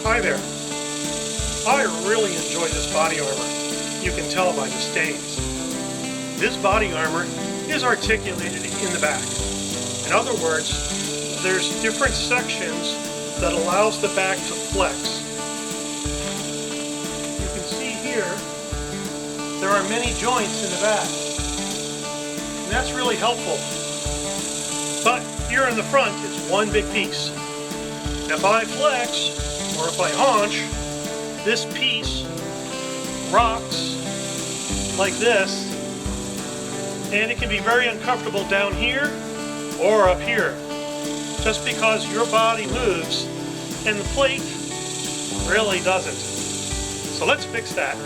Hi there. I really enjoy this body armor. You can tell by the stains. This body armor is articulated in the back. In other words, there's different sections that allows the back to flex. You can see here, there are many joints in the back. And that's really helpful. But here in the front, it's one big piece. If I flex, or if I haunch, this piece rocks like this, and it can be very uncomfortable down here or up here, just because your body moves and the plate really doesn't. So let's fix that.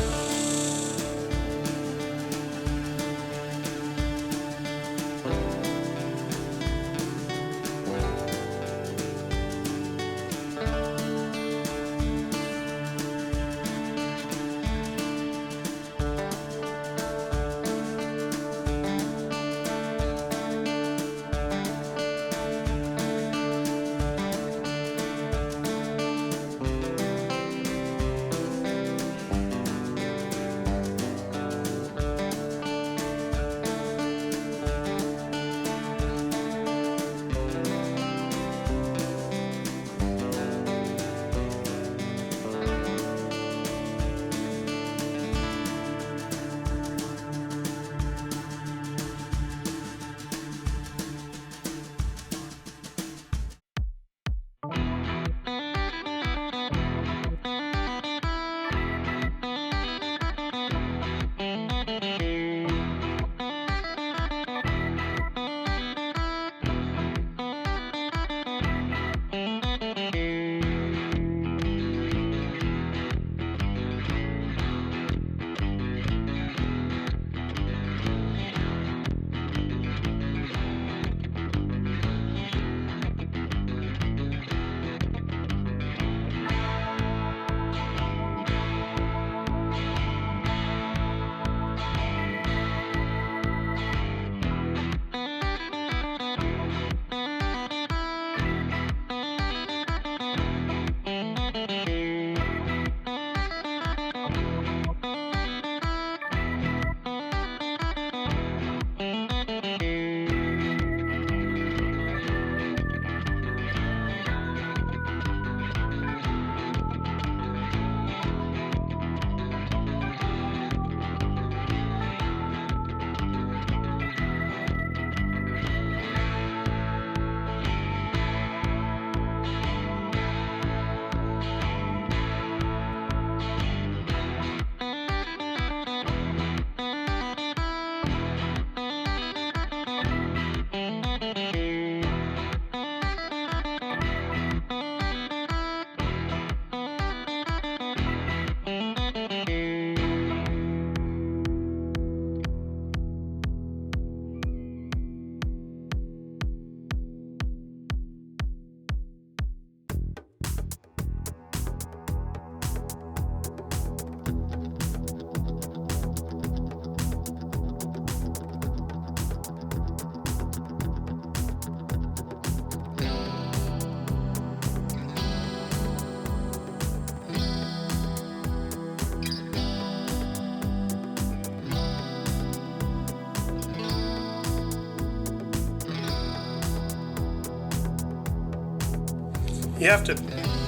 You have to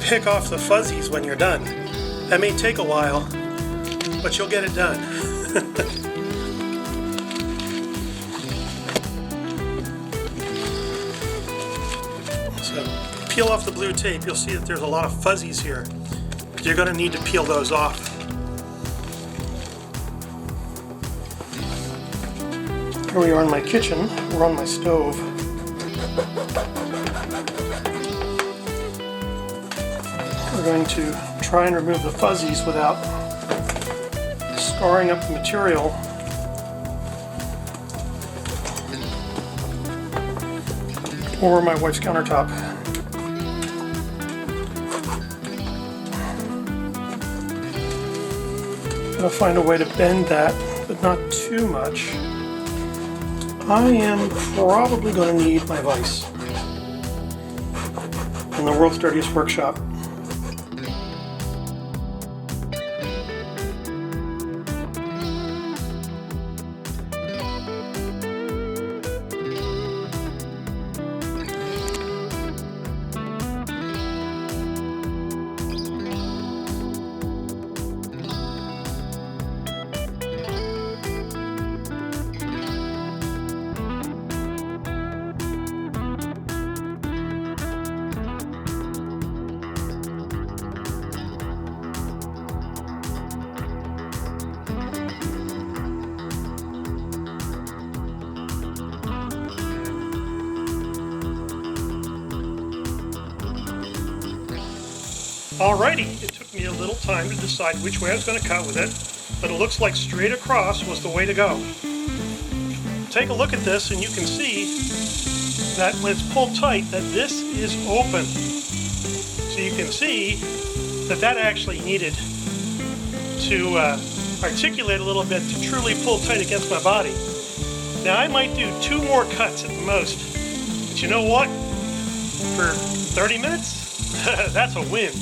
pick off the fuzzies when you're done. That may take a while, but you'll get it done. So peel off the blue tape. You'll see that there's a lot of fuzzies here. You're going to need to peel those off. Here we are in my kitchen. We're on my stove. We're going to try and remove the fuzzies without scarring up the material. Over my wife's countertop. I'm going to find a way to bend that, but not too much. I am probably going to need my vise in the World's Dirtiest Workshop. Alrighty, it took me a little time to decide which way I was going to cut with it, but it looks like straight across was the way to go. Take a look at this and you can see that when it's pulled tight that this is open. So you can see that that actually needed to articulate a little bit to truly pull tight against my body. Now I might do 2 more cuts at the most, but you know what? For 30 minutes, that's a win.